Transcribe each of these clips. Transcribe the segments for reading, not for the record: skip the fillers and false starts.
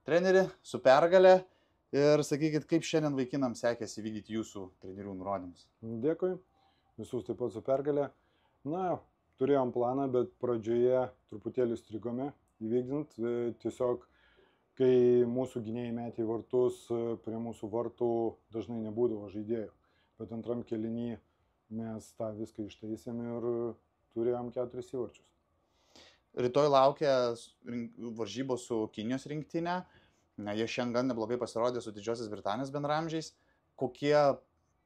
treneri, su pergale ir sakykit, kaip šiandien vaikinams sekėsi vykdyti jūsų trenerių nurodymus. Dėkui, visus taip pat su pergale. Na, turėjom planą, bet pradžioje truputėlį strigome įvykdint. Tiesiog, kai mūsų gynėjai metė į vartus, prie mūsų vartų dažnai nebūdavo žaidėjų. Bet antram kėlinį mes tą viską ištaisėm ir turėjom 4 įvarčius. Rytoj laukia varžybos su Kinijos rinktinė. Jie šiandien neblogai pasirodė su Didžiosios Britanijos bendramžiais. Kokie,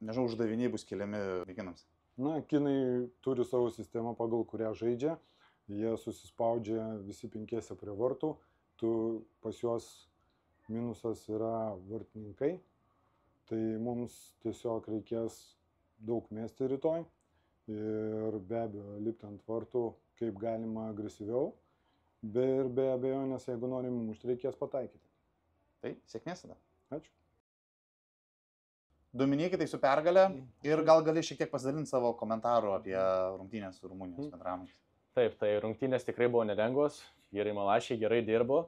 nežinau, uždaviniai bus keliami vaikinams? Na, kinai turi savo sistemą, pagal kurią žaidžia. Jie susispaudžia visi 5 prie vartų. Pas juos minusas yra vartininkai. Tai mums tiesiog reikės daug mesti rytoj. Ir be abejo, lipti ant vartų kaip galima agresyviau. Ir be abejo, nes jeigu norim mušti, reikės pataikyti. Tai sėkmės tada. Ačiū. Dominykai, tai su pergale ir gal gali šiek tiek pasidalinti savo komentarų apie rungtynės su Rumunijos bendramais. Taip, tai rungtynės tikrai buvo nelengvos, vyrai Malašiai gerai dirbo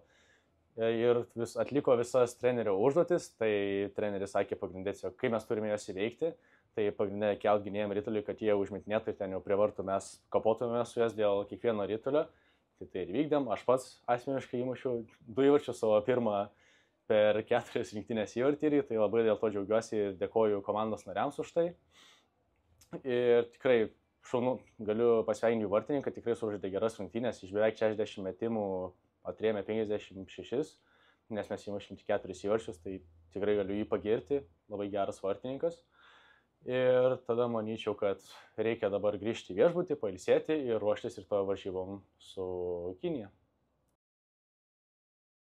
ir atliko visas trenerio užduotis, tai treneris sakė pagrindėti, kai mes turime jas įveikti, tai pagrindė kelt gynėjim rytuliui, kad jie užmetinėtų ir ten jau prie vartų mes kapotume su jas dėl kiekvieno rytulio, tai ir vykdėm, aš pats asmeniškai įmušiau 2 įvarčius savo pirmą per 4 rinktinės įvartį, tai labai dėl to džiaugiuosi ir dėkoju komandos nariams už tai. Ir tikrai šaunu, galiu pasveikinti vartininką, tikrai sužaidė geras rungtynės, iš beveik 60 metimų atrėmė 56, nes mes įmušėm tik 4 įvarčius, tai tikrai galiu jį pagirti, labai geras vartininkas. Ir tada manyčiau, kad reikia dabar grįžti į viešbutį, pailsėti ir ruoštis ir to varžybom su Kinija.